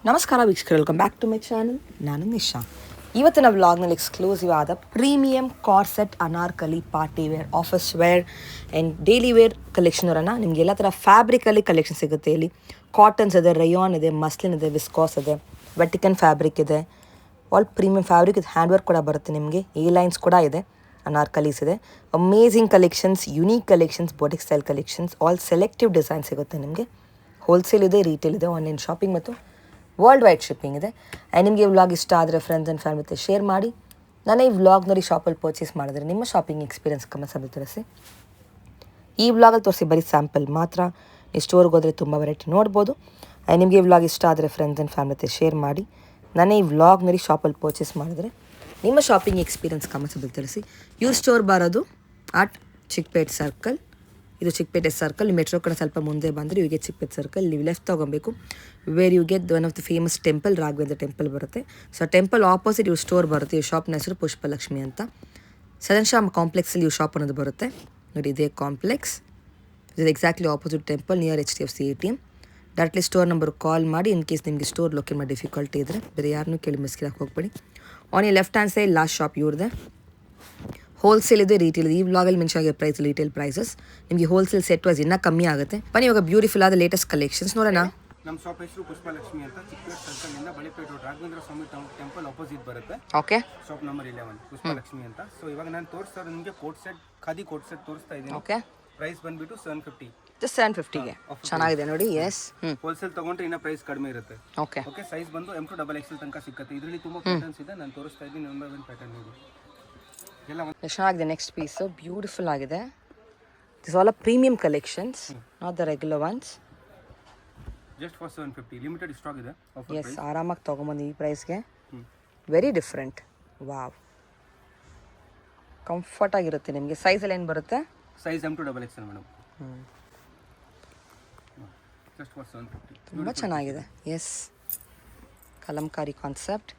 ನಮಸ್ಕಾರ ವೀಕ್ಷಕರು, welcome back to my channel. ನಾನು ನಿಶಾ. ಇವತ್ತಿನ ವ್ಲಾಗ್ನಲ್ಲಿ ಎಕ್ಸ್ಕ್ಲೂಸಿವ್ ಆದ premium corset anarkali party wear, office wear and daily wear collection ಅವರನ್ನು ನಿಮಗೆ ಎಲ್ಲ ಥರ ಫ್ಯಾಬ್ರಿಕಲ್ಲಿ ಕಲೆಕ್ಷನ್ ಸಿಗುತ್ತೆ. ಇಲ್ಲಿ ಕಾಟನ್ಸ್ ಇದೆ, ರಯಾನ್ ಇದೆ, ಮಸ್ಲಿನ್ ಇದೆ, ವಿಸ್ಕಾಸ್ ಇದೆ, ವೆಟಿಕನ್ ಫ್ಯಾಬ್ರಿಕ್ ಇದೆ, ಆಲ್ ಪ್ರೀಮಿಯಂ ಫ್ಯಾಬ್ರಿಕ್ ಇದು. ಹ್ಯಾಂಡ್ ವರ್ಕ್ ಕೂಡ ಬರುತ್ತೆ ನಿಮಗೆ, ಎ ಲೈನ್ಸ್ ಕೂಡ ಇದೆ, ಅನಾರ್ಕಲೀಸ್ ಇದೆ. Amazing collections, unique collections, boutique style collections, all selective design ಸಿಗುತ್ತೆ ನಿಮಗೆ. ಹೋಲ್ಸೇಲ್ ಇದೆ, ರೀಟೇಲ್ ಇದೆ, ಆನ್ಲೈನ್ ಶಾಪಿಂಗ್ ಮತ್ತು ವರ್ಲ್ಡ್ ವೈಡ್ ಶಿಪ್ಪಿಂಗ್ ಇದೆ. ಆ್ಯಂಡ್ ನಿಮಗೆ ಈ ವ್ಲಾಗ್ ಇಷ್ಟ ಆದರೆ ಫ್ರೆಂಡ್ಸ್ ಆ್ಯಂಡ್ ಫ್ಯಾಮಿಲಿ ಜೊತೆ ಶೇರ್ ಮಾಡಿ. ನಾನು ಈ ವ್ಲಾಗ್ನಲ್ಲಿ ಶಾಪಲ್ಲಿ ಪರ್ಚೇಸ್ ಮಾಡಿದ್ರೆ ನಿಮ್ಮ ಶಾಪಿಂಗ್ ಎಕ್ಸ್ಪೀರಿಯನ್ಸ್ ಕಮೆಂಟ್ಸಲ್ಲಿ ತಿಳಿಸಿ. ಈ ವ್ಲಾಗಲ್ಲಿ ತೋರಿಸಿ ಬರೀ ಸ್ಯಾಂಪಲ್ ಮಾತ್ರ. ನೀವು ಸ್ಟೋರ್ಗೆ ಹೋದರೆ ತುಂಬ ವೆರೈಟಿ ನೋಡ್ಬೋದು. ಆ್ಯಂಡ್ ನಿಮಗೆ ಈ ವ್ಲಾಗ್ ಇಷ್ಟ ಆದರೆ ಫ್ರೆಂಡ್ಸ್ ಆ್ಯಂಡ್ ಫ್ಯಾಮಿಲಿ ಜೊತೆ ಶೇರ್ ಮಾಡಿ. ನಾನು ಈ ವ್ಲಾಗ್ನಲ್ಲಿ ಶಾಪಲ್ಲಿ ಪರ್ಚೇಸ್ ಮಾಡಿದ್ರೆ ನಿಮ್ಮ ಶಾಪಿಂಗ್ ಎಕ್ಸ್ಪೀರಿಯನ್ಸ್ ಕಮೆಂಟ್ಸಲ್ಲಿ ತಿಳಿಸಿ. ಇವ್ರ ಸ್ಟೋರ್ ಬರೋದು ಅಟ್ ಚಿಕ್ಕಪೇಟೆ ಸರ್ಕಲ್. ಇದು ಚಿಕ್ಕಪೇಟೆ ಸರ್ಕಲ್. ಮೆಟ್ರೋ ಕಡೆ ಸ್ವಲ್ಪ ಮುಂದೆ ಬಂದರೆ ಯು ಗೆಟ್ ಚಿಕ್ಕಪೇಟೆ ಸರ್ಕಲ್. ನೀವು ಲೆಫ್ಟ್ ತೊಗೊಬೇಕು, where you get one of the famous temple, Raghavendra temple ಬರುತ್ತೆ. ಸೊ ಟೆಂಪಲ್ ಆಪೋಸಿಟ್ ಇವ್ರ ಸ್ಟೋರ್ ಬರುತ್ತೆ. ಈ ಶಾಪ್ನ ಹೆಸರು ಪುಷ್ಪಲಕ್ಷ್ಮಿ ಅಂತ. ಸದನ್ ಶ್ಯಾಮ್ ಕಾಂಪ್ಲೆಕ್ಸಲ್ಲಿ ಇವ್ರ ಶಾಪ್ ಅನ್ನೋದು ಬರುತ್ತೆ ನೋಡಿ. ಇದೇ ಕಾಂಪ್ಲೆಕ್ಸ್, ಇದು exactly opposite temple near HDFC ATM. Directly store number call ಮಾಡಿ. ಇನ್ ಕೇಸ್ ನಿಮಗೆ ಸ್ಟೋರ್ ಲೊಕೇಟ್ ಮಾಡಿ ಡಿಫಿಕಲ್ಟಿ ಇದ್ದರೆ ಬೇರೆ ಯಾರನ್ನೂ ಕೇಳಿ ಮಿಸ್ಕಿರಕ್ಕೆ ಹೋಗ್ಬೇಡಿ. ಆನ್ ಈ left hand side last shop ಇವ್ರದ್ದೆ. ಹೋಲ್ಸೇಲ್ ಇದೆ, ರೀಟೇಲ್ ಇದೆ. ಈ ವ್ಲಾಗಲ್ಲಿ ಮೆನ್ಷನ್ ಆಗಿರೋ ಪ್ರೈಸ್ ರೀಟೇಲ್ ಪ್ರೈಸಸ್. ನಿಮಗೆ ಹೋಲ್ಸೇಲ್ ಸೆಟ್ ವೈಸ್ ಇನ್ನೂ ಕಮ್ಮಿ ಆಗುತ್ತೆ. ಬನ್ನಿ ಇವಾಗ ಬ್ಯೂಟಿಫುಲ್ ಆದ ಲೇಟೆಸ್ಟ್ ಕಲೆಕ್ಷನ್ಸ್ ನೋಡೋಣ. ನಮ್ಮ ಶಾಪ್ ಹೆಸರು ಪುಷ್ಪಲಕ್ಷ್ಮಿ ಅಂತ, ಚಿಕ್ಕಪೇಟೆ ಸರ್ಕಲ್ ಇಂದ Balepete road Raghavendra Swami temple opposite ಬರುತ್ತೆ. ಓಕೆ, ಶಾಪ್ ನಂಬರ್ 11 ಪುಷ್ಪಲಕ್ಷ್ಮಿ ಅಂತ. ಸೊ ಇವಾಗ ನಾನು ತೋರಿಸ್ತಾ ನಿಮಗೆ coat set, khadi coat set ತೋರಿಸ್ತಾ ಇದ್ದೀನಿ. ಓಕೆ, ಪ್ರೈಸ್ ಬಂದ್ಬಿಟ್ಟು 750. ಜಸ್ಟ್ 750ಗೆ ಚೆನ್ನಾಗಿದೆ ನೋಡಿ. ಎಸ್, ಹೋಲ್ಸೇಲ್ ತಗೊಂಡ್ರೆ ಇನ್ನೂ ಪ್ರೈಸ್ ಕಡಿಮೆ ಇರುತ್ತೆ. ಓಕೆ ಓಕೆ, ಸೈಜ್ ಬಂದು M to XXL ತನಕ ಸಿಗುತ್ತೆ. ಇದರಲ್ಲಿ ತುಂಬ ಪ್ಯಾಟರ್ನ್ಸ್ ಇದೆ, ನಾನು ತೋರಿಸ್ತಾ ಇದ್ದೀನಿ. ನಂಬರ್ 1 ಪ್ಯಾಟರ್ನ್ ನೋಡಿ, ಎಲ್ಲ ಚೆನ್ನಾಗಿದೆ. ನೆಕ್ಸ್ಟ್ ಪೀಸು ಬ್ಯೂಟಿಫುಲ್ ಆಗಿದೆ. This all a premium collections, not the regular ones. Just for 750, limited stock ಇದೆ. ಎಸ್, ಆರಾಮಾಗಿ ತೊಗೊಂಬಂದು ಈ ಪ್ರೈಸ್ಗೆ. Very different. ವಾವ್, ಕಂಫರ್ಟ್ ಆಗಿರುತ್ತೆ ನಿಮಗೆ. ಸೈಜಲ್ಲಿ ಏನು ಬರುತ್ತೆ? Size M to XXL madam. Just for 750. ತುಂಬ ಚೆನ್ನಾಗಿದೆ. Yes, kalamkari concept,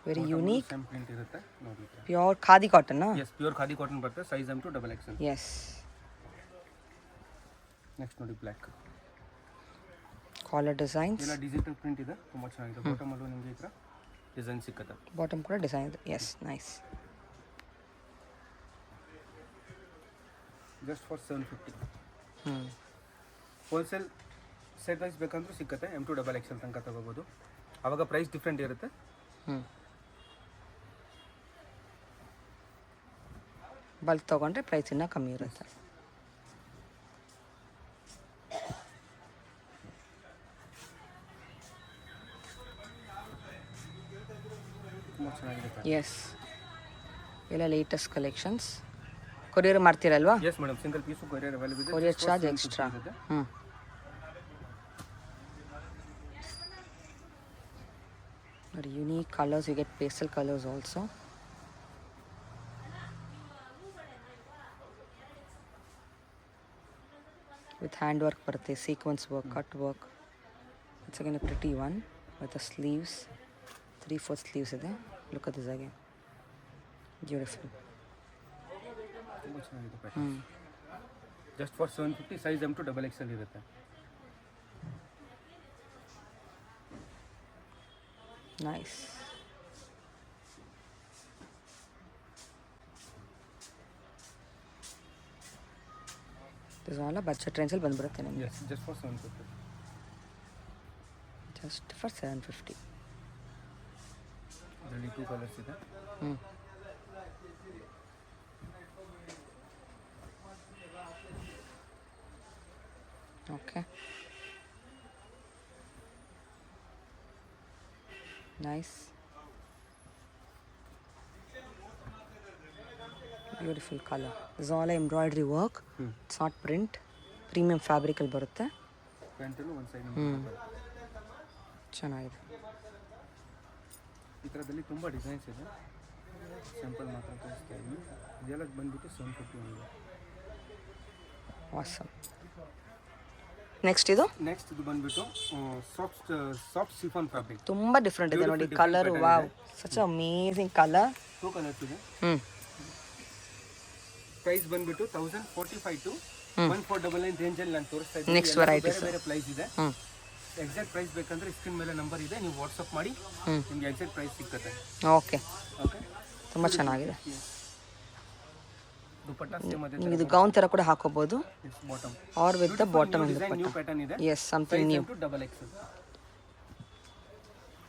very unique. Print ಇರುತ್ತೆ ನೋಡಿ. Pure khadi cotton. Yes, pure khadi cotton ಬರುತ್ತೆ. Size M to XXL. Yes, next ನೋಡಿ ಬ್ಲ್ಯಾಕ್ ಕಾಲರ್ ಡಿಸೈನ್ಸ್, ಎಲ್ಲ ಡಿಜಿಟಲ್ ಪ್ರಿಂಟ್ ಇದೆ, ತುಂಬ ಚೆನ್ನಾಗಿದೆ. ಬಾಟಮ್ ಅಲ್ಲೂ ನಿಮಗೆ ಈ ಥರ ಡಿಸೈನ್ ಸಿಕ್ಕತ್ತೆ. ಬಾಟಮ್ ಕೂಡ ಡಿಸೈನ್ ಇದೆ. Yes, nice. Just for 750. Wholesale set wise ಬೇಕಂದ್ರೂ ಸಿಕ್ಕತ್ತೆ. M to XXL ತನಕ ತಗೋಬೋದು. ಆವಾಗ ಪ್ರೈಸ್ ಡಿಫ್ರೆಂಟ್ ಇರುತ್ತೆ. ಬಲ್ಕ್ ತೊಗೊಂಡ್ರೆ ಪ್ರೈಸ್ ಇನ್ನೂ ಕಮ್ಮಿ ಇರುತ್ತೆ. ತುಂಬ ಚೆನ್ನಾಗಿದೆ. ಎಸ್, ಎಲ್ಲ ಲೇಟೆಸ್ಟ್ ಕಲೆಕ್ಷನ್ಸ್. ಕೊರಿಯರ್ ಮಾಡ್ತೀರಲ್ವಾ? Yes madam, single piece courier available ಇದೆ. Courier charge extra. ನೋಡಿ, unique colours. You get pastel colours also. With hand work ಬರುತ್ತೆ, sequence work, cut work. It's again a pretty one with the sleeves. 3/4 sleeves ಇದೆ. Look at this again, beautiful. ತುಂಬ ಚೆನ್ನಾಗಿದೆ. Just for 750, size M to XXL ಇರುತ್ತೆ. Nice. This all budget ರೇಂಜಲ್ಲಿ ಬಂದ್ಬಿಡುತ್ತೆ ನಿಮಗೆ. Yes, just for 750. Just for 750. ಇದರಲ್ಲಿ 2 colours ಇದೆ. Okay, nice, beautiful colour. Is all embroidery work. It's not print. Premium ಫ್ಯಾಬ್ರಿಕಲ್ಲಿ ಬರುತ್ತೆ. ಪ್ಯಾಂಟಲ್ಲೂ ಒಂದು ಸೈಡ್ ಚೆನ್ನಾಗಿದೆ. ಈ ಥರದಲ್ಲಿ ತುಂಬ ಡಿಸೈನ್ಸ್ ಇದೆ. ಸ್ಯಾಂಪಲ್ ಮಾತ್ರ ತೋರಿಸ್ತಾ ಇದ್ದೀನಿ. ಇದೆಲ್ಲ ಬಂದ್ಬಿಟ್ಟು 750 ಒಂದು. ಆಸಮ್. ನೆಕ್ಸ್ಟ್ ಇದು ಬಂದ್ಬಿಟ್ಟು ಸಾಫ್ಟ್ ಸಿಫಾನ್ ಫ್ಯಾಬ್ರಿಕ್. ತುಂಬ ಡಿಫ್ರೆಂಟ್ ಇದೆ ನೋಡಿ. Colour, wow, such amazing colour. 2 colours ಇದೆ. ಪ್ರೈಸ್ ಬಂದ್ಬಿಟ್ಟು 1045 to 1499 ರೇಂಜಲ್ಲಿ ನಾನು ತೋರಿಸ್ತಾ ಇದ್ದೀನಿ. ನೆಕ್ಸ್ಟ್ ವೆರೈಟಿ ಬೇರೆ ಪ್ರೈಸ್ ಇದೆ. ಎಕ್ಸಾಕ್ಟ್ ಪ್ರೈಸ್ ಬೇಕಂದ್ರೆ ಸ್ಕ್ರೀನ್ ಮೇಲೆ ನಂಬರ್ ಇದೆ, ನೀವು ವಾಟ್ಸಪ್ ಮಾಡಿ ನಿಮಗೆ ಎಕ್ಸಾಕ್ಟ್ ಪ್ರೈಸ್ ಸಿಗ್ತದೆ. ಓಕೆ, ಓಕೆ, ತುಂಬ ಚೆನ್ನಾಗಿದೆ. ದುಪಟ್ಟ ಸೇಮ್ ಅದೇ ನೀವು ಇದು ಗೌನ್ ಥರ ಕೂಡ ಹಾಕೋಬೋದು, bottom or with the bottom and design new dupatta. Pattern ಇದೆ. Yes, something new. Double XL.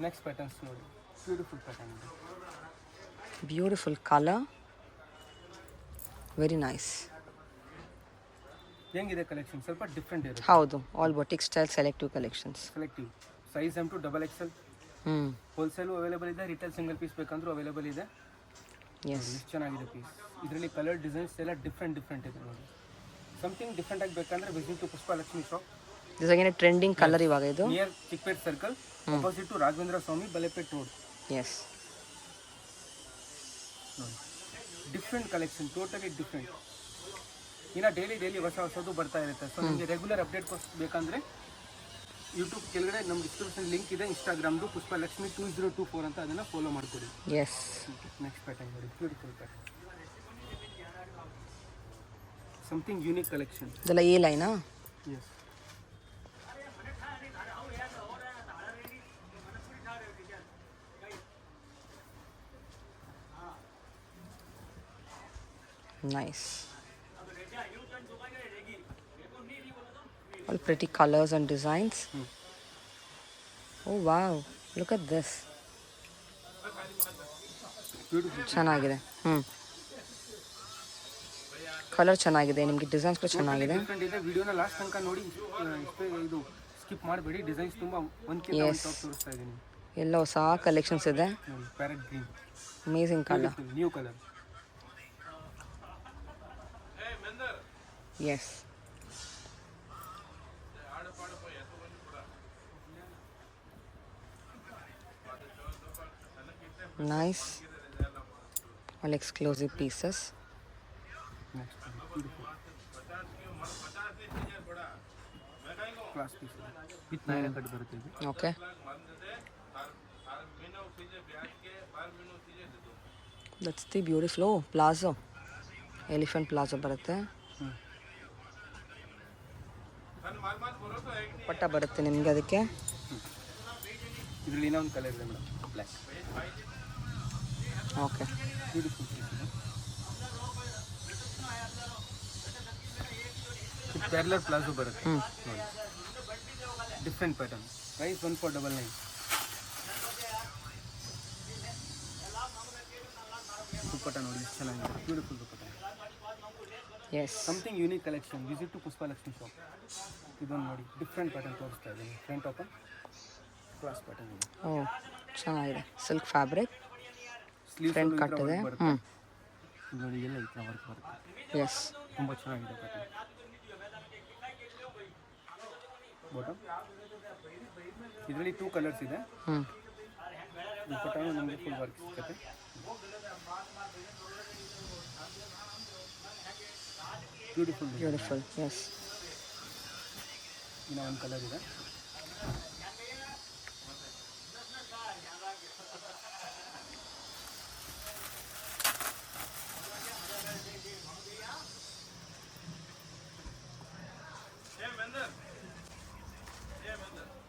Next patterns ನೋಡಿ, ಬ್ಯೂಟಿಫುಲ್ ಪ್ಯಾಟರ್ನ್ ಇದೆ. Beautiful colour, very nice. ಹೆಂಗಿದೆ ಕಲೆಕ್ಷನ್? ಸ್ವಲ್ಪ ಡಿಫ್ರೆಂಟ್ ಇದೆ. ಹೌದು, all boutique style selective collections. Selective size M to double XL. Wholesale available ಇದೆ, retail single piece ಬೇಕಂದ್ರೂ available ಇದೆ. Yes, ಎಷ್ಟು ಚೆನ್ನಾಗಿದೆ ಪೀಸ್. ಇದರಲ್ಲಿ ಕಲರ್ ಡಿಸೈನ್ಸ್ ಎಲ್ಲ ಡಿಫ್ರೆಂಟ್ ಇದೆ ನೋಡಿ. ಸಮಥಿಂಗ್ ಡಿಫ್ರೆಂಟ್ ಆಗಿ ಬೇಕಂದ್ರೆ visit to Pushpalakshmi shop. This again trending colour ಇವಾಗ ಇದು. Near Chickpet circle, opposite to Raghavendra Swami Balepet road. Yes, different collection, totally different. ಇನ್ನು ಡೈಲಿ ಹೊಸದು ಬರ್ತಾ ಇರುತ್ತೆ. ಸೊ ನಿಮಗೆ ರೆಗ್ಯುಲರ್ ಅಪ್ಡೇಟ್ ಬೇಕಂದ್ರೆ ಯೂಟ್ಯೂಬ್ ಕೆಳಗಡೆ ನಮ್ಮ ಡಿಸ್ಕ್ರಿಪ್ಷನ್ ಲಿಂಕ್ ಇದೆ, ಇನ್ಸ್ಟಾಗ್ರಾಮ್ದು ಪುಷ್ಪಲಕ್ಷ್ಮಿ 2024 ಅಂತ, ಅದನ್ನು ಫಾಲೋ ಮಾಡ್ಕೊಡಿ. ಎಸ್. ನೆಕ್ಸ್ಟ್ ಪ್ಯಾಟರ್ನ್ ನೋಡಿ, beautiful pattern, something unique collection. ಇದೆಲ್ಲ ಎ ಲೈನಾ? Yes. Nice. All pretty colors and designs. Oh wow, look at this. Beautiful. ಚೆನ್ನಾಗಿದೆ. ಕಲರ್ ಚೆನ್ನಾಗಿದೆ, ನಿಮಗೆ ಡಿಸೈನ್ಸ್ ಕೂಡ ಚೆನ್ನಾಗಿದೆ. ಡಿಫ್ರೆಂಟ್ ಇದೆ. ವಿಡಿಯೋನ ಲಾಸ್ಟ್ ತನಕ ನೋಡಿ, ಇದು ಸ್ಕಿಪ್ ಮಾಡಬೇಡಿ. ಡಿಸೈನ್ಸ್ ತುಂಬ ಒಂದ್ಕಿಂತ ಒಂದು ಟಾಪ್ ತೋರಿಸ್ತಾ ಇದ್ದೀನಿ. ಎಲ್ಲ ಹೊಸ ಕಲೆಕ್ಷನ್ಸ್ ಇದೆ. Parrot green, amazing colour. New colour. Yes. Nice. All exclusive pieces. Next beautiful class piece with Naira cut ಬರುತ್ತೆ ಇದು. Okay. That's the beautiful. Oh, plazo. Elephant plazo ಬರುತ್ತೆ. ಪಟ್ಟ ಬರುತ್ತೆ ನಿಮಗೆ ಅದಕ್ಕೆ. ಇದರಲ್ಲಿ ಇನ್ನೊಂದು ಕಲರ್ ಇದೆ madam, black. Okay, beautiful piece ಇದೆ. ಪ್ಯಾರಲರ್ ಪ್ಲಾಜೋ ಬರುತ್ತೆ ನೋಡಿ, ಡಿಫ್ರೆಂಟ್ ಪ್ಯಾಟರ್ನ್. ಪ್ರೈಸ್ 1499. ದುಪ್ಪಟ್ಟ ನೋಡಿ ಎಷ್ಟು ಚೆನ್ನಾಗಿದೆ, beautiful dupatta. Yes, something unique collection. Visit to Pushpalakshmi shop. ಇದೊಂದು ನೋಡಿ, ಡಿಫ್ರೆಂಟ್ ಪ್ಯಾಟರ್ನ್ ತೋರಿಸ್ತಾ ಇದ್ದೀನಿ. ಫ್ರಂಟ್ ಓಪನ್ ಕ್ಲಾಸ್ ಪ್ಯಾಟರ್ನ್ ಇದೆ. ಓ ಚೆನ್ನಾಗಿದೆ. Silk fabric, sleeve front cut ಇದೆ. ನೋಡಿ, ಎಲ್ಲ ಈ ಥರ ವರ್ಕ್ ಬರುತ್ತೆ. ಎಸ್, ತುಂಬ ಚೆನ್ನಾಗಿದೆ ಪ್ಯಾಟರ್ನ್. ಬಾಟಮ್ ಇದರಲ್ಲಿ 2 ಕಲರ್ಸ್ ಇದೆ. ದುಪ್ಪಟ್ಟನು ನಮಗೆ ಫುಲ್ ವರ್ಕ್ ಸಿಗುತ್ತೆ. ಬ್ಯೂಟಿಫುಲ್. ಎಸ್, ಇನ್ನೂ ಒಂದು ಕಲರ್ ಇದೆ.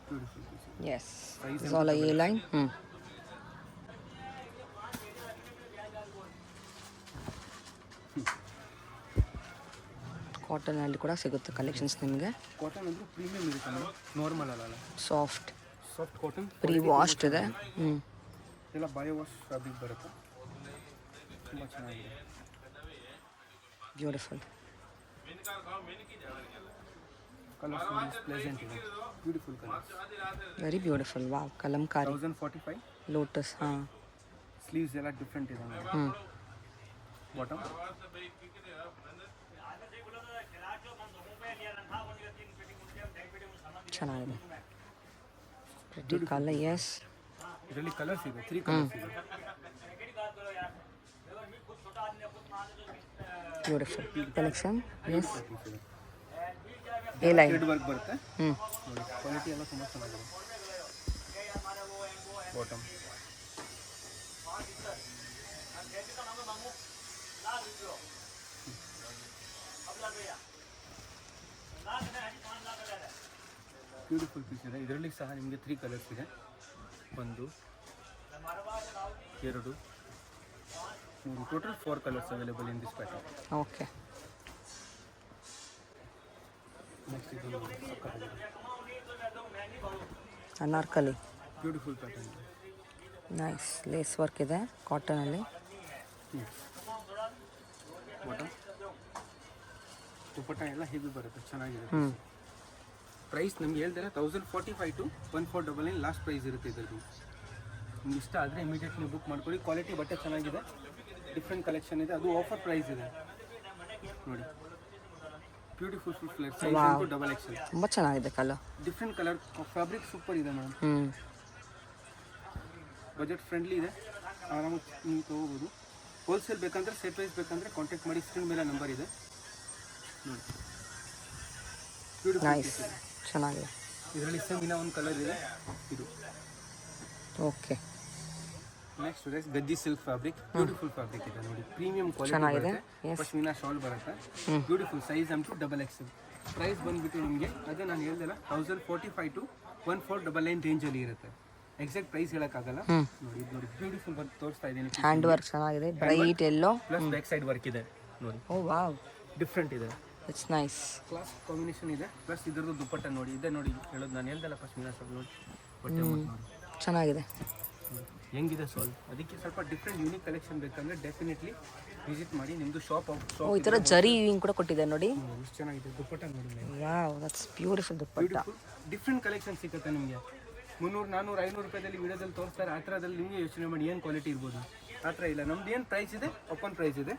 Beautiful piece. yes. It's all a A line. Cotton ಅಲ್ಲಿ ಕೂಡ ಸಿಗುತ್ತೆ ಕಲೆಕ್ಷನ್ಸ್ ನಿಮಗೆ. ಕಾಟನ್ ಅಂದ್ರೆ ಪ್ರೀಮಿಯಂ ಇರುತ್ತೆ, ನಾರ್ಮಲ್ ಅಲ್ಲ. ಸಾಫ್ಟ್ ಕಾಟನ್, ಪ್ರೀ ವಾಶ್ಡ್ ಇದೆ. ಎಲ್ಲ ಬಯೋ ವಾಶ್ ಫ್ಯಾಬ್ರಿಕ್ ಬರುತ್ತೆ. ತುಂಬ ಚೆನ್ನಾಗಿದೆ. ಬ್ಯೂಟಿಫುಲ್ ಕಲರ್ಸ್ ಪ್ಲೆಸೆಂಟ್ ಇದೆ. Beautiful colours, very beautiful. Wow, kalamkari, 1045. Lotus. Sleeves ಎಲ್ಲ ಡಿಫ್ರೆಂಟ್ ಇದೆ. ಬಾಟಮ್ ಚೆನ್ನಾಗಿದೆ. Pretty colour. ಎಸ್, ಇದರಲ್ಲಿ ಕಲರ್ಸ್ ಇದೆ, 3 ಕಲರ್ಸ್ ಇದೆ. Beautiful collection. Yes, A line thread work ಬರುತ್ತೆ. ನೋಡಿ, ಕ್ವಾಲಿಟಿ ಎಲ್ಲ ತುಂಬ ಚೆನ್ನಾಗಿದೆ. ಬಾಟಮ್ ಬ್ಯೂಟಿಫುಲ್ ಪೀಸ್ ಇದೆ. ಇದರಲ್ಲಿ ಸಹ ನಿಮಗೆ 3 ಕಲರ್ಸ್ ಇದೆ. 1 2 3 total 4 colours available in this pattern. Okay. Next ಇದು ಸಕ್ಕತ್ತಾಗಿದೆ. ಅನಾರ್ಕಲಿ. ಬ್ಯೂಟಿಫುಲ್ ಪ್ಯಾಟರ್ನ್ ಇದೆ. ನೈಸ್ ಲೇಸ್ ವರ್ಕ್ ಇದೆ ಕಾಟನಲ್ಲಿ. ಬಾಟಮ್ ದುಪ್ಪಟ್ಟ ಎಲ್ಲ ಹೆವಿ ಬರುತ್ತೆ, ಚೆನ್ನಾಗಿದೆ. ಹ್ಞೂ. ಪ್ರೈಸ್ ನಮ್ಗೆ ಹೇಳ್ತಾರೆ 1045 to 1499 ಲಾಸ್ಟ್ ಪ್ರೈಸ್ ಇರುತ್ತೆ ಇದರದ್ದು. ನಿಮ್ಗೆ ಇಷ್ಟ ಆದರೆ ಇಮಿಡಿಯೇಟ್ಲಿ ಬುಕ್ ಮಾಡ್ಕೊಳ್ಳಿ. ಕ್ವಾಲಿಟಿ ಬಟ್ಟೆ ಚೆನ್ನಾಗಿದೆ, ಡಿಫ್ರೆಂಟ್ ಕಲೆಕ್ಷನ್ ಇದೆ. ಅದು ಆಫರ್ ಪ್ರೈಸ್ ಇದೆ ನೋಡಿ. ಬ್ಯೂಟಿಫುಲ್ ಫುಲ್ ಫ್ಲೇರ್ ಸೈಜ್ ಅಂತೂ ಡಬಲ್ ಎಕ್ಸೆಲ್. ತುಂಬ ಚೆನ್ನಾಗಿದೆ colour. Different colour fabric super ಇದೆ ಮೇಡಮ್. ಹ್ಞೂ. ಬಜೆಟ್ ಫ್ರೆಂಡ್ಲಿ ಇದೆ, ಆರಾಮಾಗಿ ನೀವು ತೊಗೋಬೋದು. ಹೋಲ್ಸೇಲ್ ಬೇಕಂದ್ರೆ ಸೆಟ್ ವೈಸ್ ಬೇಕಂದ್ರೆ ಕಾಂಟ್ಯಾಕ್ಟ್ ಮಾಡಿ. ಸ್ಕ್ರೀನ್ ಮೇಲೆ ನಂಬರ್ ಇದೆ ನೋಡಿ. ನೈಸ್ ಚೆನ್ನಾಗಿದೆ. ಇದರಲ್ಲಿ ಸೇಮ್ ಇನ್ನೂ ಒಂದು ಕಲರ್ ಇದೆ ಇದು. ಓಕೆ. ನೆಕ್ಸ್ಟ್ ಗದ್ದಿ ಸಿಲ್ಕ್ ಫ್ಯಾಬ್ರಿಕ್, ಬ್ಯೂಟಿಫುಲ್ ಫ್ಯಾಬ್ರಿಕ್ ಇದೆ ನೋಡಿ. ಪ್ರೀಮಿಯಂ ಕ್ವಾಲಿಟಿ ಚೆನ್ನಾಗಿದೆ. ಬರುತ್ತೆ. ಪಶ್ಮಿನಾ ಶಾಲ್ ಬರುತ್ತೆ. Beautiful size M to double XL. Price ಬಂದುಬಿಟ್ಟು ನಿಮಗೆ ಅದೇ ನಾನು ಹೇಳ್ದಲ್ಲ 1045 to 1499 ರೇಂಜಲ್ಲಿ ಇರುತ್ತೆ. ಎಕ್ಸಾಕ್ಟ್ ಪ್ರೈಸ್ ಹೇಳೋಕ್ಕಾಗಲ್ಲ. ನೋಡಿ ಇದು ನೋಡಿ ಬ್ಯೂಟಿಫುಲ್ ಬಂದು ತೋರಿಸ್ತಾ ಇದ್ದೀನಿ. ಹ್ಯಾಂಡ್ ವರ್ಕ್ ಚೆನ್ನಾಗಿದೆ, ಬ್ರೈಟ್ ಎಲ್ಲೋ ಪ್ಲಸ್ ಬ್ಯಾಕ್ ಸೈಡ್ ವರ್ಕ್ ಇದೆ ನೋಡಿ. ಓ ವಾವ್, ಡಿಫ್ರೆಂಟ್ ಇದೆ. It's nice. ಕ್ಲಾಸ್ ಕಾಂಬಿನೇಷನ್ ಇದೆ. ಪ್ಲಸ್ ಇದರದ್ದು ದುಪ್ಪಟ್ಟ ನೋಡಿ ಇದೆ ನೋಡಿ. ಹೇಳೋದು ನಾನು ಹೇಳ್ದಲ್ಲ ಪಶ್ಮಿನಾ ಶಾಲ್ ನೋಡಿ. ಬಟ್ಟೆ ನೋಡಿ ಚೆನ್ನಾಗಿದೆ. ಹೆಂಗಿದೆ ಸಾಲ್. ಅದಕ್ಕೆ ಸ್ವಲ್ಪ ಡಿಫ್ರೆಂಟ್ ಯೂನಿಕ್ ಕಲೆಕ್ಷನ್ ಬೇಕಂದ್ರೆ ಡೆಫಿನೆಟ್ಲಿ ವಿಸಿಟ್ ಮಾಡಿ. ನಿಮ್ಮದು ಶಾಪ್ ಓ ಈ ಥರ ಜರಿ ಹಿಂಗೆ ಕೂಡ ಕೊಟ್ಟಿದೆ ನೋಡಿ. ಎಷ್ಟು ಚೆನ್ನಾಗಿದೆ ದುಪ್ಪಟ್ಟ ನೋಡಿ. Wow, that's beautiful dupatta. Different collection ಸಿಗುತ್ತೆ ನಿಮಗೆ. 300 400 500 ರೂಪಾಯಿದಲ್ಲಿ ವಿಡಿಯೋದಲ್ಲಿ ತೋರಿಸ್ತಾರೆ. ಆ ಥರದಲ್ಲಿ ನಿಮಗೆ ಯೋಚನೆ ಮಾಡಿ ಏನು ಕ್ವಾಲಿಟಿ ಇರ್ಬೋದು. ಆ ಥರ ಇಲ್ಲ. ನಮ್ದು ಏನು ಪ್ರೈಸ್ ಇದೆ ಓಪನ್ ಪ್ರೈಸ್ ಇದೆ.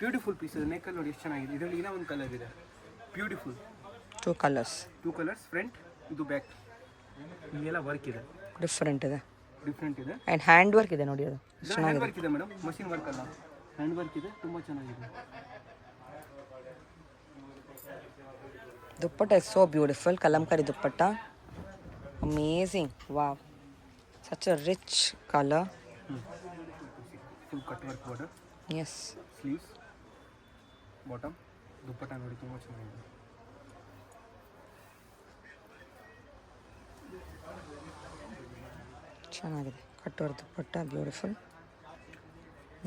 ಬ್ಯೂಟಿಫುಲ್ ಪೀಸ್ ಇದೆ. ನೆಕ್ಕಲ್ಲಿ ನೋಡಿ ಎಷ್ಟು ಚೆನ್ನಾಗಿದೆ. ಇದರಲ್ಲಿ ಇನ್ನೂ ಒಂದು ಕಲರ್ ಇದೆ ಬ್ಯೂಟಿಫುಲ್. 2 ಕಲರ್ಸ್ ಫ್ರಂಟ್, ಇದು ಬ್ಯಾಕ್. ಇವೆಲ್ಲ ವರ್ಕ್ ಇದೆ, ಡಿಫ್ರೆಂಟ್ ಇದೆ. ಆ್ಯಂಡ್ ಹ್ಯಾಂಡ್ ವರ್ಕ್ ಇದೆ ನೋಡಿ. ಅದು ಹ್ಯಾಂಡ್ ವರ್ಕ್ ಇದೆ ಮೇಡಮ್, ಮಷಿನ್ ವರ್ಕ್ ಅಲ್ಲ, ಹ್ಯಾಂಡ್ ವರ್ಕ್ ಇದೆ. ತುಂಬ ಚೆನ್ನಾಗಿದೆ. Dupatta is so beautiful. Kalamkari dupatta, amazing. Wow, such a rich colour. Full cut work border. Yes. Sleeves, bottom, dupatta ನೋಡಿ ತುಂಬ ಚೆನ್ನಾಗಿದೆ. ಚೆನ್ನಾಗಿದೆ ಕಟ್ಟೋರ್ dupatta, beautiful,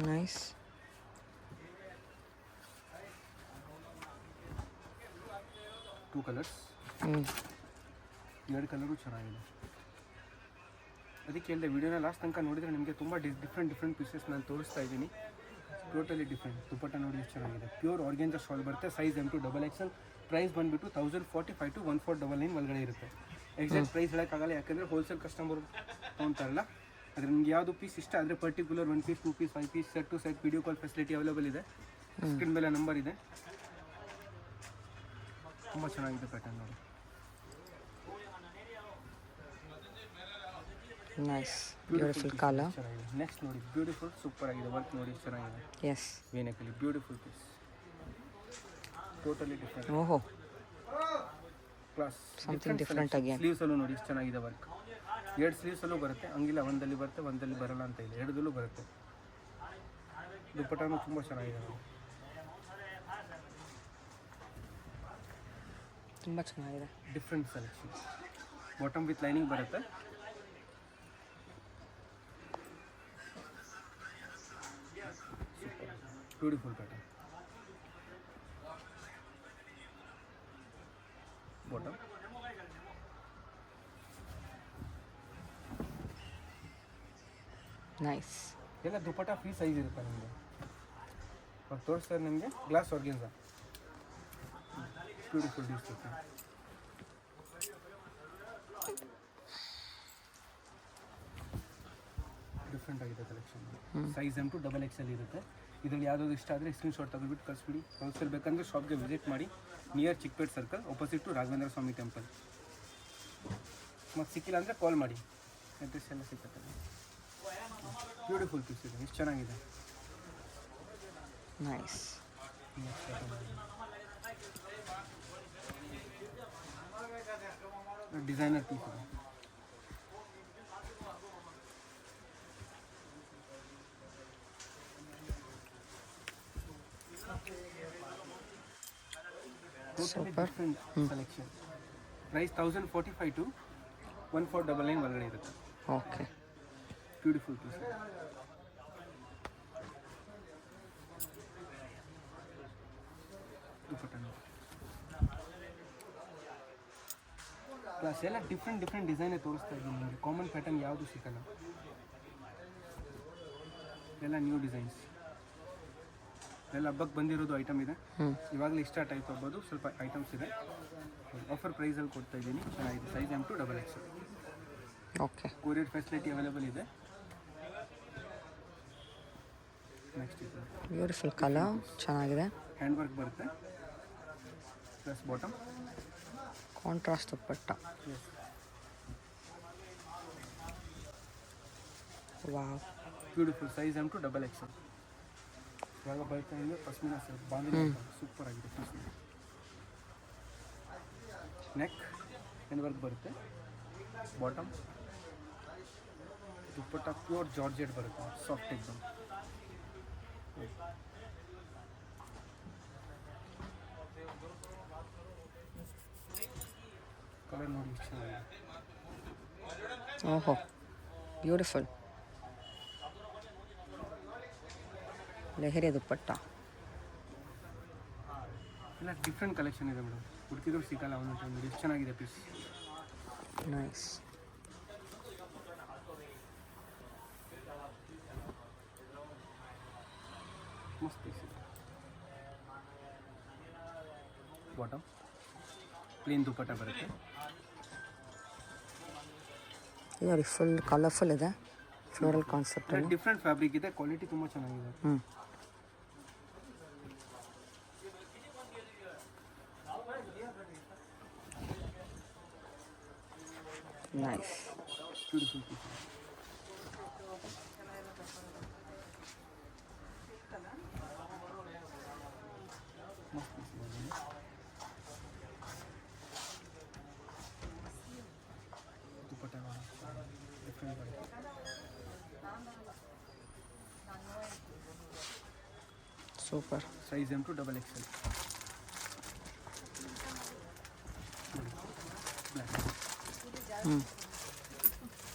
nice. Two colours. 2 colour ಚೆನ್ನಾಗಿದೆ. ಅದಕ್ಕೆ ಹೇಳಿದೆ ವಿಡಿಯೋನ ಲಾಸ್ಟ್ ತನಕ ನೋಡಿದರೆ ನಿಮಗೆ ತುಂಬ ಡಿಫ್ರೆಂಟ್ ಪೀಸಸ್ ನಾನು ತೋರಿಸ್ತಾ ಇದ್ದೀನಿ. Totally different. ದುಪ್ಪಟ್ಟ ನೋಡಿ ಎಷ್ಟು ಚೆನ್ನಾಗಿದೆ. ಪ್ಯೂರ್ ಆರ್ಗೆಂಜಾ ಶಾಲ್ ಬರುತ್ತೆ. Size M2 double XL. Price ಬಂದುಬಿಟ್ಟು 1045 to 1499 ಒಳಗಡೆ ಇರುತ್ತೆ. ಎಕ್ಸಾಕ್ಟ್ ಪ್ರೈಸ್ ಹೇಳೋಕ್ಕಾಗಲ್ಲ, ಯಾಕೆಂದರೆ ಹೋಲ್ಸೇಲ್ ಕಸ್ಟಮರ್ ತೊಗೊತಾರಲ್ಲ. ಆದರೆ ನಿಮ್ಗೆ ಯಾವುದು ಪೀಸ್ ಇಷ್ಟ ಆದರೆ particular 1 piece 2 piece 5 piece set to set video call facility available ಇದೆ. ಸ್ಕ್ರೀನ್ ಮೇಲೆ ನಂಬರ್ ಇದೆ. ತುಂಬ ಚೆನ್ನಾಗಿದೆ ಪ್ಯಾಟರ್ನ್ ನೋಡಿ. Nice, beautiful colour. ನೆಕ್ಸ್ಟ್ ನೋಡಿ ಬ್ಯೂಟಿಫುಲ್ ಸೂಪರ್ ಆಗಿದೆ. ವರ್ಕ್ ನೋಡಿ ಎಷ್ಟು ಚೆನ್ನಾಗಿದೆ. ಎಸ್, ವೇನಕಲಿ ಬ್ಯೂಟಿಫುಲ್ ಪೀಸ್. Totally different. ಓಹೋ, ಕ್ಲಾಸ್ ಸಮಥಿಂಗ್ ಡಿಫ್ರೆಂಟ್ ಅಗೇನ್. ಸ್ಲೀವ್ಸಲ್ಲೂ ನೋಡಿ ಎಷ್ಟು ಚೆನ್ನಾಗಿದೆ ವರ್ಕ್. 2 ಸ್ಲೀವ್ಸಲ್ಲೂ ಬರುತ್ತೆ, ಹಂಗಿಲ್ಲ ಒಂದಲ್ಲಿ ಬರುತ್ತೆ ಒಂದಲ್ಲಿ ಬರಲ್ಲ ಅಂತ ಇಲ್ಲ, 2ದಲ್ಲೂ ಬರುತ್ತೆ. ದುಪ್ಪಟ್ಟನೂ ತುಂಬ ಚೆನ್ನಾಗಿದೆ ನೋಡಿ. ತುಂಬ ಚೆನ್ನಾಗಿದೆ. Different selection. Bottom with lining ಬರುತ್ತೆ. Beautiful pattern. Bottom nice. ಎಲ್ಲ ದುಪ್ಪಟ್ಟ ಫ್ರೀ ಸೈಜ್ ಇರುತ್ತೆ ನಿಮಗೆ. ತೋರಿಸ್ತಾರೆ ನಿಮಗೆ ಗ್ಲಾಸ್ ಆರ್ಗೆನ್ಸಾ. ಬ್ಯೂಟಿಫುಲ್ ಡಿಸ್ ಇರುತ್ತೆ. ಡಿಫ್ರೆಂಟ್ ಆಗಿದೆ collection. Size M2 double Excel ಇರುತ್ತೆ. ಇದರಲ್ಲಿ ಯಾವುದಾದ್ರು ಇಷ್ಟ ಆದರೆ ಸ್ಕ್ರೀನ್ಶಾಟ್ ತೆಗೆದುಬಿಟ್ಟು ಕಳಿಸ್ಬಿಡಿ. ಹೋಲ್ಸೇಲ್ ಬೇಕಂದರೆ ಶಾಪ್ಗೆ ವಿಸಿಟ್ ಮಾಡಿ. Near Chikkapete circle, opposite to Raghavendra Swami temple. ಮತ್ತು ಸಿಕ್ಕಿಲ್ಲ ಅಂದರೆ ಕಾಲ್ ಮಾಡಿ, ಅಡ್ರೆಸ್ ಎಲ್ಲ ಸಿಕ್ಕತ್ತೆ. ಬ್ಯೂಟಿಫುಲ್ ಪೀಸ್ ಇದೆ, ಎಷ್ಟು ಚೆನ್ನಾಗಿದೆ. ನೈಸ್. ಡಿಸೈನರ್ ಪೀಸ್ ಇದೆ. Totally different selection. Price 1045 to 1499 ಒಳಗಡೆ ಇರುತ್ತೆ. ಓಕೆ. Beautiful piece. ಪ್ಲಸ್ ಎಲ್ಲ ಡಿಫ್ರೆಂಟ್ ಡಿಸೈನೇ ತೋರಿಸ್ತಾ ಇದ್ದೀನಿ ನಿಮಗೆ. ಕಾಮನ್ ಪ್ಯಾಟರ್ನ್ ಯಾವುದು ಸಿಕ್ಕಲ್ಲ, ಎಲ್ಲ ನ್ಯೂ ಡಿಸೈನ್ಸ್. ಎಲ್ಲ ಹಬ್ಬಕ್ಕೆ ಬಂದಿರೋದು ಐಟಮ್ ಇದೆ. ಇವಾಗಲೇ ಇಷ್ಟ ಟೈಪ್ ಆಗ್ಬೋದು, ಸ್ವಲ್ಪ ಐಟಮ್ಸ್ ಇದೆ. ಆಫರ್ ಪ್ರೈಸಲ್ಲಿ ಕೊಡ್ತಾ ಇದ್ದೀನಿ. ಚೆನ್ನಾಗಿದೆ. Size M to XXL. Okay. Courier facility available ಇದೆ. ನೆಕ್ಸ್ಟ್ ಇದೆ ಬ್ಯೂಟಿಫುಲ್ ಕಲರ್, ಚೆನ್ನಾಗಿದೆ. ಹ್ಯಾಂಡ್ ವರ್ಕ್ ಬರುತ್ತೆ, plus bottom contrast dupatta. Wow, beautiful. Size M to XXL. ಇವಾಗ ಬರ್ತಾ ಇದೆ ಪಶ್ಮಿನಾ ಸಿಲ್ಕ್ ಬಾಂಧಿ. ಸೂಪರ್ ಆಗಿದೆ ಪೀಸ್. ನೆಕ್ ಹ್ಯಾಂಡ್ ವರ್ಕ್ ಬರುತ್ತೆ, ಬಾಟಮ್ ದುಪ್ಪಟ್ಟ ಪ್ಯೂರ್ ಜಾರ್ಜೆಟ್ ಬರುತ್ತೆ, ಸಾಫ್ಟ್ ಎಕ್ದಮ್. ಕಲರ್ ನೋಡಿ ಎಷ್ಟು ಚೆನ್ನಾಗಿದೆ. ಓಹೋ, ಬ್ಯೂಟಿಫುಲ್. ಲೆಹರಿ ದುಪ್ಪಟ್ಟ. ಎಲ್ಲ ಡಿಫ್ರೆಂಟ್ ಕಲೆಕ್ಷನ್ ಇದೆ ಮೇಡಮ್. ಹುಡುಕಿದ್ರು ಸಿಗಲ್ಲ ಅವನು ಟೈಮ್. ಎಷ್ಟು ಚೆನ್ನಾಗಿದೆ ಪೀಸ್. ನೈಸ್. ಮಸ್ತ್ ಪೀಸ್ ಇದೆ. ಬಾಟಮ್ ಪ್ಲೇನ್ ದುಪ್ಪಟ್ಟ ಬರುತ್ತೆ. ಇದು ನೋಡಿ ಫುಲ್ ಕಲರ್ಫುಲ್ ಇದೆ, ಫ್ಲೋರಲ್ ಕಾನ್ಸೆಪ್ಟ್. ಡಿಫ್ರೆಂಟ್ ಫ್ಯಾಬ್ರಿಕ್ ಇದೆ, ಕ್ವಾಲಿಟಿ ತುಂಬ ಚೆನ್ನಾಗಿದೆ. ನೈಸ್. Beautiful piece. ಮಸ್ತ್ ಪೀಸ್ ಇದೆ. ದುಪ್ಪಟ್ಟ ಡಿಫ್ರೆಂಟ್ ಬರುತ್ತೆ. Super. Size M to XXL.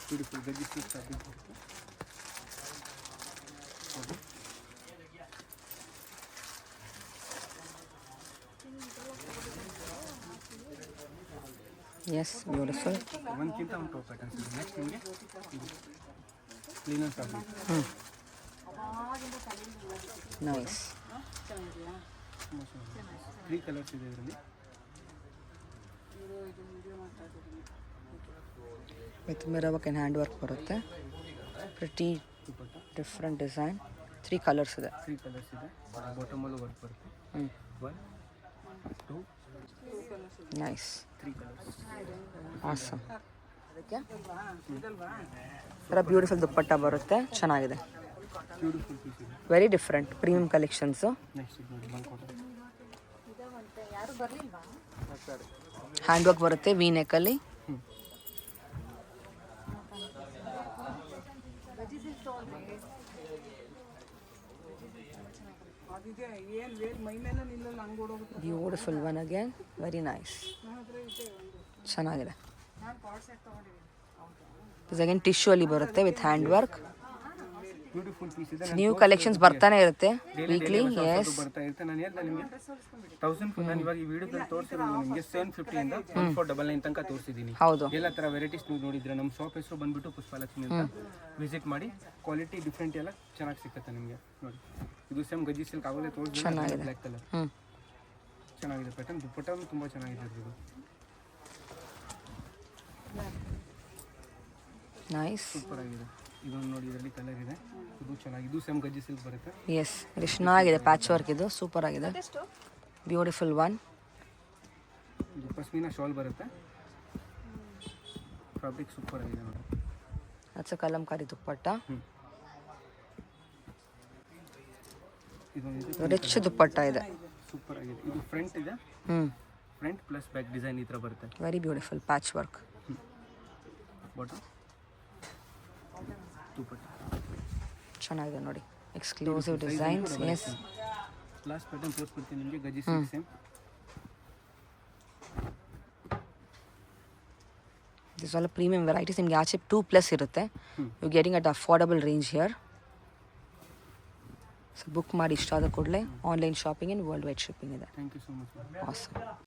Beautiful gajji silk fabric ಬರುತ್ತೆ. Yes, beautiful. ಒಂದಕ್ಕಿಂತ ಒಂದು ಟಾಪ್ ಪ್ಯಾಟರ್ನ್ಸ್ ಇದೆ. ನೆಕ್ಸ್ಟ್ ನಿಮಗೆ ಕ್ಲೀನರ್ ಫ್ಯಾಬ್ರಿಕ್. ನೈಸ್. 3 ಕಲರ್ಸ್ ಇದೆ ಇದರಲ್ಲಿ. With mirror work and hand work ಬರುತ್ತೆ. Pretty dupatta different design. 3 colours ಇದೆ. 3 ಕಲರ್ಸ್ ಇದೆ. ಬಾಟಮಲ್ಲೂ ವರ್ಕ್ ಬರುತ್ತೆ. 1 2 ನೈಸ್. 3 ಕಲರ್ಸ್. ಆಸಮ್. ಅದಕ್ಕೆ ಬ್ಯೂಟಿಫುಲ್ ದುಪ್ಪಟ್ಟ ಬರುತ್ತೆ, ಚೆನ್ನಾಗಿದೆ. ಬ್ಯೂಟಿಫುಲ್ ಪೀಸ್ ಇದೆ. Very different premium collections. Next ಇದು ನೋಡಿ ಬಂಕ್ ಕಾಟನ್. ಹ್ಯಾಂಡ್ ವರ್ಕ್ ಬರುತ್ತೆ ವಿ ನೆಕ್ಕಲ್ಲಿ. Beautiful one again, very nice, ಚೆನ್ನಾಗಿದೆ. ಅಗೇನ್ ಟಿಶ್ಯೂ ಅಲ್ಲಿ ಬರುತ್ತೆ with hand work. Beautiful piece ಇದೆ. ನ್ಯೂ ಕಲೆಕ್ಷನ್ಸ್ ಬರ್ತಾನೆ ಇರುತ್ತೆ ವೀಕ್ಲಿ. ಎಸ್, ಬರ್ತಾ ಇರುತ್ತೆ. ನಾನು ಹೇಳ್ದೆ ನಿಮಗೆ 1000. ನಾನು ಇವಾಗ ಈ ವಿಡಿಯೋದಲ್ಲಿ ತೋರಿಸಿರೋದು ನಿಮಗೆ 750 ಇಂದ 1499 ತನಕ ತೋರಿಸಿದ್ದೀನಿ. ಹೌದು. ಎಲ್ಲ ಥರ ವೆರೈಟೀಸ್ ನೀವು ನೋಡಿದ್ರೆ ನಮ್ಮ ಶಾಪ್ ಹೆಸರು ಬಂದ್ಬಿಟ್ಟು ಪುಷ್ಪಲಕ್ಷ್ಮಿ ಅಂತ. ವಿಸಿಟ್ ಮಾಡಿ. ಕ್ವಾಲಿಟಿ ಡಿಫ್ರೆಂಟ್ ಎಲ್ಲ ಚೆನ್ನಾಗಿ ಸಿಗುತ್ತೆ ನಿಮಗೆ. ನೋಡಿ ಇದು ಸೇಮ್ ಗಜ್ಜಿ ಸಿಲ್ಕ್ ಆಗಲೇ ತೋರಿಸಿದ್ರೆ ಬ್ಲ್ಯಾಕ್ ಕಲರ್. ಚೆನ್ನಾಗಿದೆ ಪ್ಯಾಟರ್ನ್. ದುಪ್ಪಟ್ಟ ತುಂಬ ಚೆನ್ನಾಗಿದೆ ಇದು. ನೈಸ್, ಸೂಪರ್ ಆಗಿದೆ. ಇದೊಂದು ನೋಡಿ ಇದರಲ್ಲಿ ಕಲರ್ ಇದೆ. ಇದು ಚೆನ್ನಾಗಿ. ಇದು ಸೇಮ್ ಗಜ್ಜಿ ಸಿಲ್ಕ್ ಬರುತ್ತೆ. ಎಸ್, ಇದು ಚೆನ್ನಾಗಿದೆ. ಪ್ಯಾಚ್ ವರ್ಕ್ ಇದು ಸೂಪರ್ ಆಗಿದೆ. Beautiful one. ಇದು ಪಶ್ಮಿನಾ ಶಾಲ್ ಬರುತ್ತೆ. ಫ್ಯಾಬ್ರಿಕ್ ಸೂಪರ್ ಆಗಿದೆ ನೋಡಿ. ಅಚ್ಚ ಕಲಂಕಾರಿ ದುಪ್ಪಟ್ಟ. ಇದೊಂದು ರಿಚ್ ದುಪ್ಪಟ್ಟ ಇದೆ. ಸೂಪರ್ ಆಗಿದೆ. ಇದು ಫ್ರಂಟ್ ಇದೆ. ಫ್ರಂಟ್ ಪ್ಲಸ್ ಬ್ಯಾಕ್ ಡಿಸೈನ್ ಈ ಥರ ಬರುತ್ತೆ. Very beautiful patch work. Bottom dupatta ಚೆನ್ನಾಗಿದೆ ನೋಡಿ. Exclusive designs. Yes, last pattern ತೋರಿಸ್ಬಿಡ್ತೀನಿ ನಿಮಗೆ. Gajji silk same. This all premium varieties. ನಿಮಗೆ ಆಚೆ 2+ ಇರುತ್ತೆ. You getting at affordable range here. So book ಮಾಡಿ ಇಷ್ಟ ಆದ ಕೂಡಲೇ online shopping and worldwide shipping ಇದೆ. Thank you so much. Awesome.